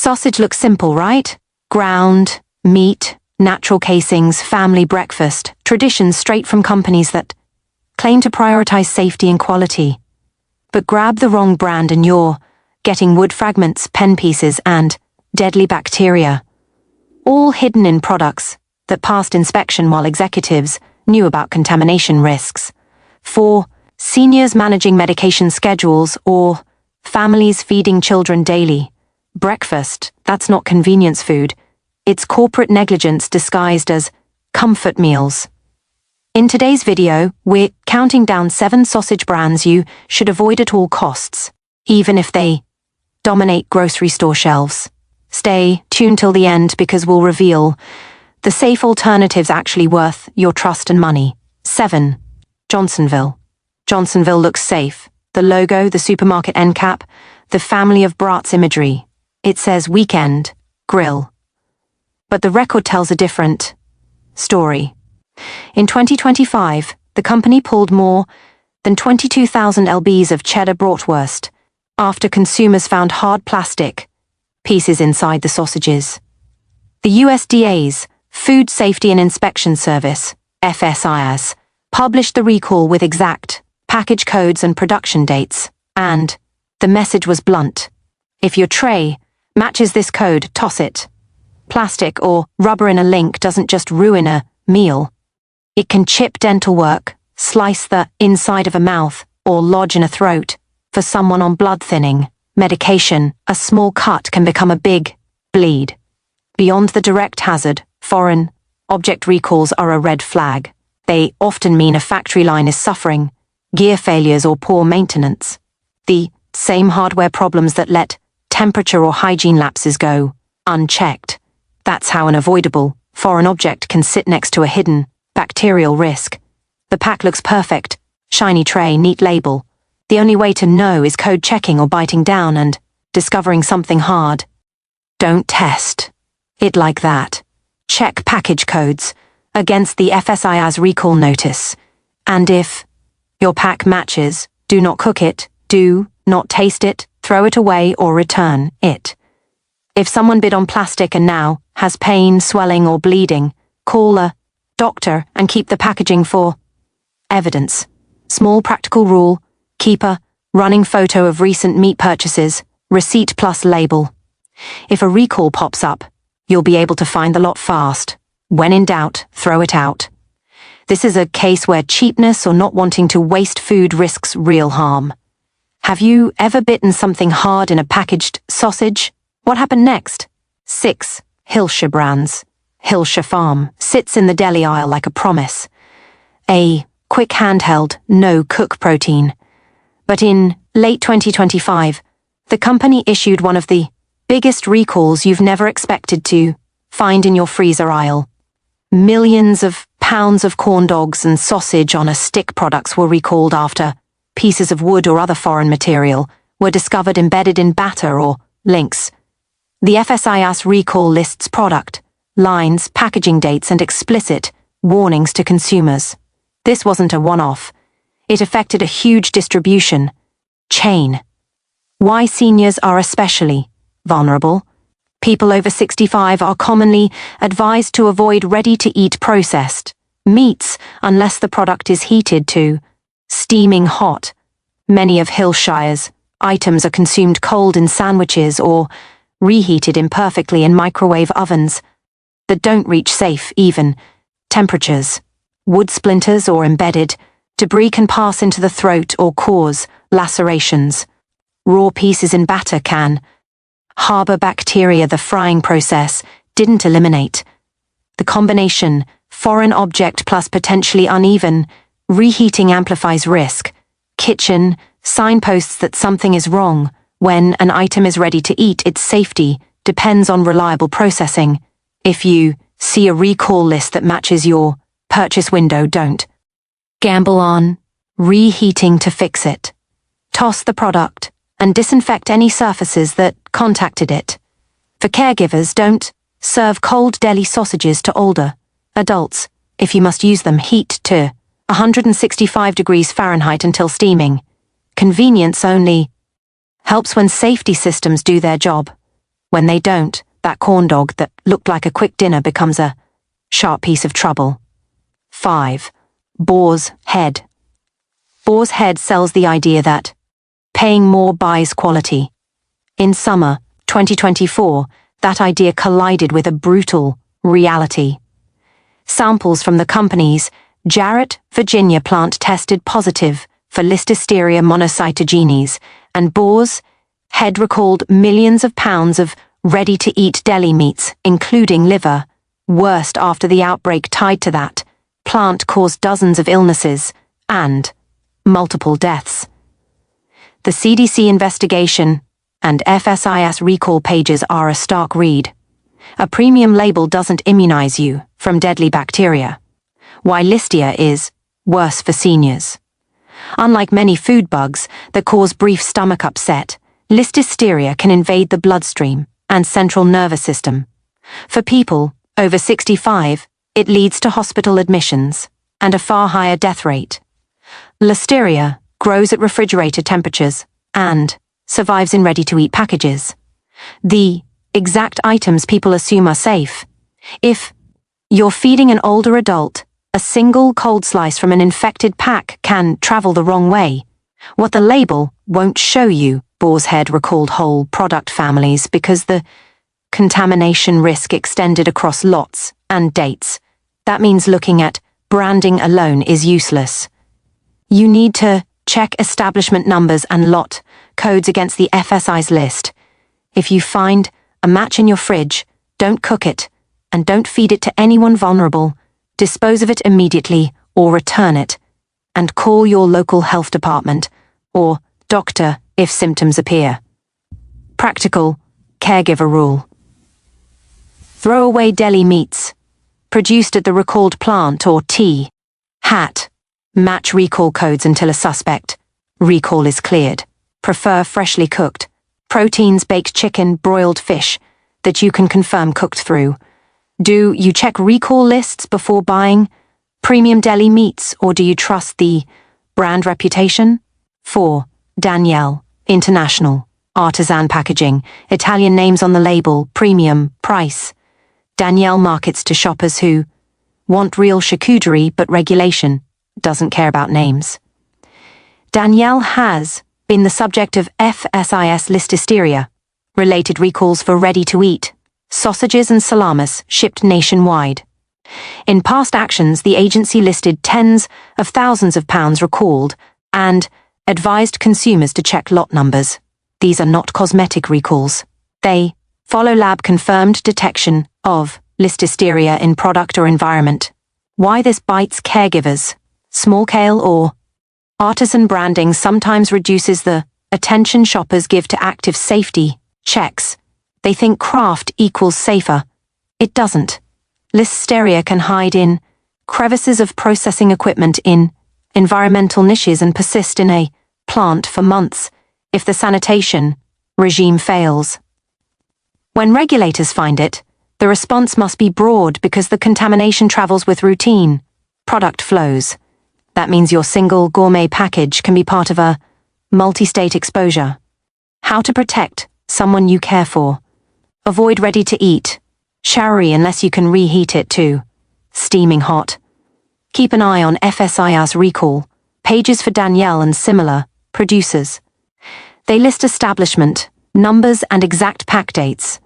Sausage looks simple, right? Ground, meat, natural casings, family breakfast, traditions straight from companies that claim to prioritize safety and quality. But grab the wrong brand and you're getting wood fragments, pen pieces, and deadly bacteria, all hidden in products that passed inspection while executives knew about contamination risks. For seniors managing medication schedules or families feeding children daily, breakfast, that's not convenience food. It's corporate negligence disguised as comfort meals. In today's video, we're counting down 7 sausage brands you should avoid at all costs, even if they dominate grocery store shelves. Stay tuned till the end because we'll reveal the safe alternatives actually worth your trust and money. 7. Johnsonville. Johnsonville looks safe. The logo, the supermarket end cap, the family of brats imagery. It says weekend, grill. But the record tells a different story. In 2025, the company pulled more than 22,000 lbs of cheddar bratwurst after consumers found hard plastic pieces inside the sausages. The USDA's Food Safety and Inspection Service, FSIS, published the recall with exact package codes and production dates, and the message was blunt. If your tray matches this code, toss it. Plastic or rubber in a link doesn't just ruin a meal. It can chip dental work, slice the inside of a mouth, or lodge in a throat. For someone on blood thinning medication, a small cut can become a big bleed. Beyond the direct hazard, foreign object recalls are a red flag. They often mean a factory line is suffering, gear failures or poor maintenance. The same hardware problems that let temperature or hygiene lapses go unchecked. That's how an avoidable foreign object can sit next to a hidden bacterial risk. The pack looks perfect, shiny tray, neat label. The only way to know is code checking or biting down and discovering something hard. Don't test it like that. Check package codes against the FSIS recall notice. And if your pack matches, do not cook it, do not taste it, throw it away or return it. If someone bid on plastic and now has pain, swelling or bleeding, call a doctor and keep the packaging for evidence. Small practical rule: keep a running photo of recent meat purchases, receipt plus label. If a recall pops up, you'll be able to find the lot fast. When in doubt, throw it out. This is a case where cheapness or not wanting to waste food risks real harm. Have you ever bitten something hard in a packaged sausage? What happened next? 6. Hilshire brands. Hilshire Farm sits in the deli aisle like a promise. A quick handheld, no-cook protein. But in late 2025, the company issued one of the biggest recalls you've never expected to find in your freezer aisle. Millions of pounds of corn dogs and sausage on a stick products were recalled after pieces of wood or other foreign material were discovered embedded in batter or links. The FSIS recall lists product, lines, packaging dates, and explicit warnings to consumers. This wasn't a one-off. It affected a huge distribution chain. Why seniors are especially vulnerable. People over 65 are commonly advised to avoid ready-to-eat processed meats unless the product is heated to steaming hot. Many of Hilshire's items are consumed cold in sandwiches or reheated imperfectly in microwave ovens that don't reach safe, even temperatures. Wood splinters or embedded debris can pass into the throat or cause lacerations. Raw pieces in batter can harbor bacteria the frying process didn't eliminate. The combination, foreign object plus potentially uneven, reheating amplifies risk. Kitchen signposts that something is wrong. When an item is ready to eat, its safety depends on reliable processing. If you see a recall list that matches your purchase window, don't gamble on reheating to fix it. Toss the product and disinfect any surfaces that contacted it. For caregivers, don't serve cold deli sausages to older adults. If you must use them, heat to 165 degrees Fahrenheit until steaming. Convenience only helps when safety systems do their job. When they don't, that corn dog that looked like a quick dinner becomes a sharp piece of trouble. 5. Boar's Head. Boar's Head sells the idea that paying more buys quality. In summer 2024, that idea collided with a brutal reality. Samples from the company's Jarrett, Virginia plant tested positive for Listeria monocytogenes, and Boar's Head recalled millions of pounds of ready-to-eat deli meats, including liver. Worst, after the outbreak tied to that plant caused dozens of illnesses and multiple deaths. The CDC investigation and FSIS recall pages are a stark read. A premium label doesn't immunize you from deadly bacteria. Why Listeria is worse for seniors. Unlike many food bugs that cause brief stomach upset, Listeria can invade the bloodstream and central nervous system. For people over 65, it leads to hospital admissions and a far higher death rate. Listeria grows at refrigerator temperatures and survives in ready-to-eat packages. The exact items people assume are safe. If you're feeding an older adult, a single cold slice from an infected pack can travel the wrong way. What the label won't show you, Boar's Head recalled whole product families because the contamination risk extended across lots and dates. That means looking at branding alone is useless. You need to check establishment numbers and lot codes against the FSIS list. If you find a match in your fridge, don't cook it, and don't feed it to anyone vulnerable. Dispose of it immediately or return it, and call your local health department or doctor if symptoms appear. Practical caregiver rule. Throw away deli meats produced at the recalled plant or hat. Match recall codes until a suspect recall is cleared. Prefer freshly cooked proteins, baked chicken, broiled fish that you can confirm cooked through. Do you check recall lists before buying premium deli meats, or do you trust the brand reputation? 4. Danielle International. Artisan packaging, Italian names on the label, premium, price. Danielle markets to shoppers who want real charcuterie, but regulation doesn't care about names. Danielle has been the subject of FSIS Listeria related recalls for ready-to-eat sausages and salamis shipped nationwide. In past actions, the agency listed tens of thousands of pounds recalled and advised consumers to check lot numbers. These are not cosmetic recalls. They follow lab-confirmed detection of Listeria in product or environment. Why this bites caregivers? Small-scale or artisan branding sometimes reduces the attention shoppers give to active safety checks. They think craft equals safer. It doesn't. Listeria can hide in crevices of processing equipment, in environmental niches, and persist in a plant for months if the sanitation regime fails. When regulators find it, the response must be broad because the contamination travels with routine product flows. That means your single gourmet package can be part of a multi-state exposure. How to protect someone you care for. Avoid ready-to-eat. Showery unless you can reheat it to steaming hot. Keep an eye on FSIS recall pages for Danielle and similar producers. They list establishment, numbers, and exact pack dates.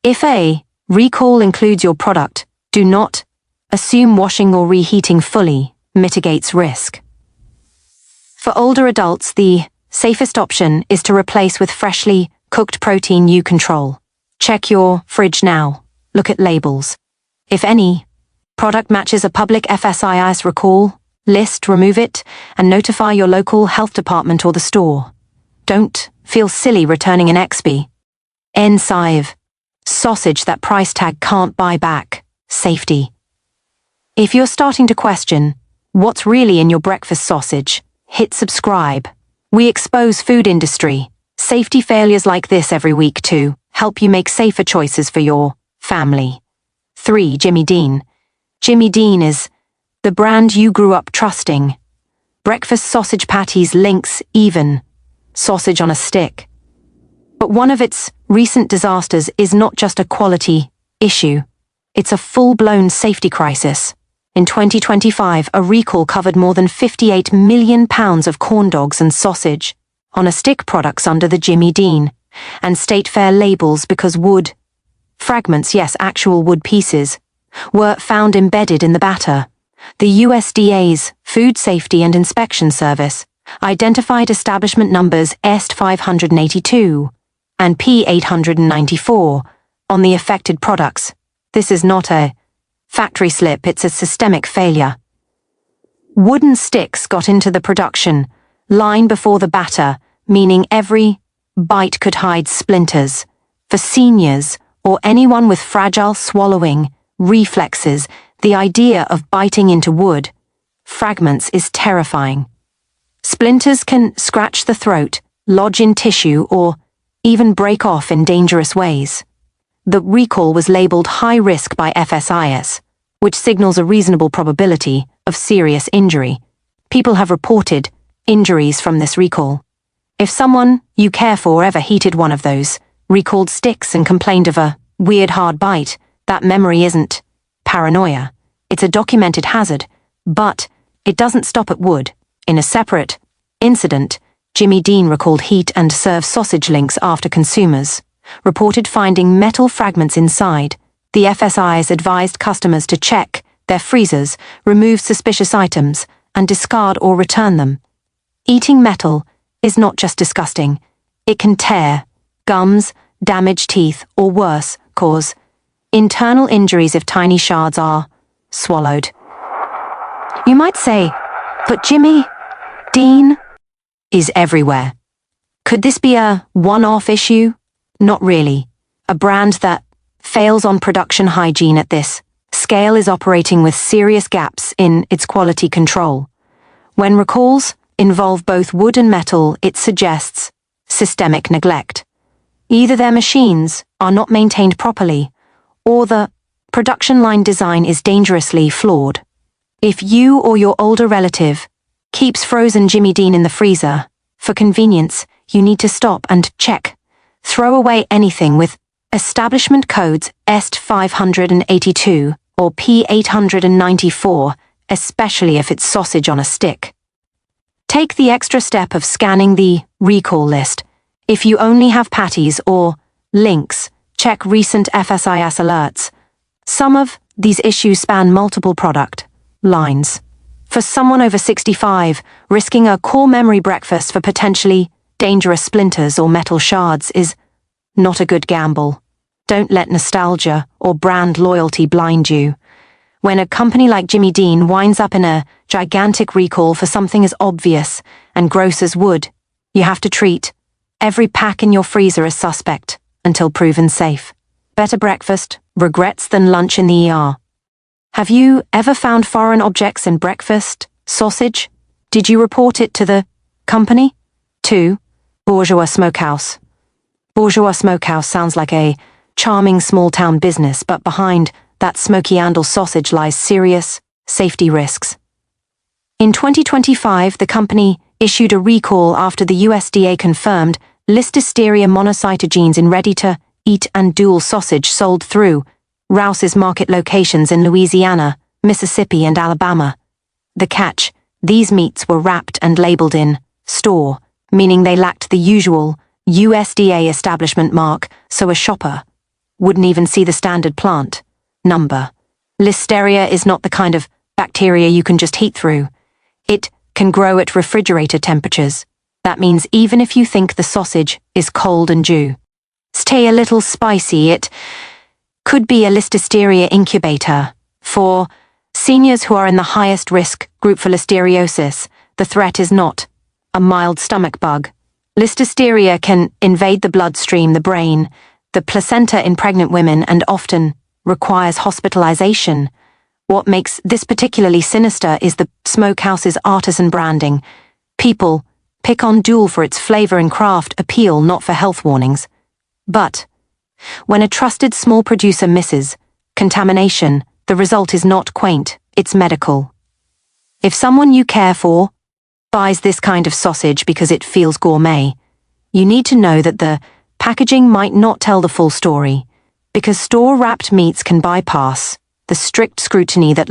If a recall includes your product, do not assume washing or reheating fully mitigates risk. For older adults, the safest option is to replace with freshly cooked protein you control. Check your fridge now. Look at labels. If any product matches a public FSIS recall list, remove it and notify your local health department or the store. Don't feel silly returning an XP. Ensive. Sausage that price tag can't buy back. Safety. If you're starting to question what's really in your breakfast sausage, hit subscribe. We expose food industry safety failures like this every week to help you make safer choices for your family. 3. Jimmy Dean. Jimmy Dean is the brand you grew up trusting. Breakfast sausage patties links even. Sausage on a stick. But one of its recent disasters is not just a quality issue. It's a full-blown safety crisis. In 2025, a recall covered more than 58 million pounds of corn dogs and sausage on a stick products under the Jimmy Dean and State Fair labels because wood fragments, yes, actual wood pieces, were found embedded in the batter. The USDA's Food Safety and Inspection Service identified establishment numbers S582 and P894 on the affected products. This is not a factory slip, it's a systemic failure. Wooden sticks got into the production line before the batter, meaning every bite could hide splinters. For seniors or anyone with fragile swallowing reflexes, the idea of biting into wood fragments is terrifying. Splinters can scratch the throat, lodge in tissue, or even break off in dangerous ways. The recall was labeled high risk by FSIS, which signals a reasonable probability of serious injury. People have reported injuries from this recall. If someone you care for ever heated one of those recalled sticks and complained of a weird hard bite, that memory isn't paranoia. It's a documented hazard, but it doesn't stop at wood. In a separate incident, Jimmy Dean recalled heat and serve sausage links after consumers reported finding metal fragments inside. The FSIS advised customers to check their freezers, remove suspicious items, and discard or return them. Eating metal is not just disgusting. It can tear gums, damage teeth, or worse, cause internal injuries if tiny shards are swallowed. You might say, but Jimmy Dean is everywhere. Could this be a one-off issue? Not really. A brand that fails on production hygiene at this scale is operating with serious gaps in its quality control. When recalls involve both wood and metal, it suggests systemic neglect. Either their machines are not maintained properly, or the production line design is dangerously flawed. If you or your older relative keeps frozen Jimmy Dean in the freezer, for convenience, you need to stop and check. Throw away anything with establishment codes S582 or P894, especially if it's sausage on a stick. Take the extra step of scanning the recall list. If you only have patties or links, check recent FSIS alerts. Some of these issues span multiple product lines. For someone over 65, risking a core memory breakfast for potentially dangerous splinters or metal shards is not a good gamble. Don't let nostalgia or brand loyalty blind you. When a company like Jimmy Dean winds up in a gigantic recall for something as obvious and gross as wood, you have to treat every pack in your freezer as suspect until proven safe. Better breakfast, regrets than lunch in the ER. Have you ever found foreign objects in breakfast, sausage? Did you report it to the company? 2. Bourgeois Smokehouse. Bourgeois Smokehouse sounds like a charming small-town business, but behind that smoky handle sausage lies serious safety risks. In 2025, the company issued a recall after the USDA confirmed Listeria monocytogenes in ready-to-eat and dual sausage sold through Rouse's market locations in Louisiana, Mississippi, and Alabama. The catch: these meats were wrapped and labeled in store, meaning they lacked the usual USDA establishment mark, so a shopper wouldn't even see the standard plant number. Listeria is not the kind of bacteria you can just heat through. It can grow at refrigerator temperatures. That means even if you think the sausage is cold and due, stay a little spicy, it could be a Listeria incubator. For seniors who are in the highest risk group for listeriosis, the threat is not a mild stomach bug. Listeria can invade the bloodstream, the brain, the placenta in pregnant women, and often requires hospitalization. What makes this particularly sinister is the smokehouse's artisan branding. People pick on Dual for its flavor and craft appeal, not for health warnings. But when a trusted small producer misses contamination, the result is not quaint, it's medical. If someone you care for buys this kind of sausage because it feels gourmet, you need to know that the packaging might not tell the full story, because store-wrapped meats can bypass the strict scrutiny that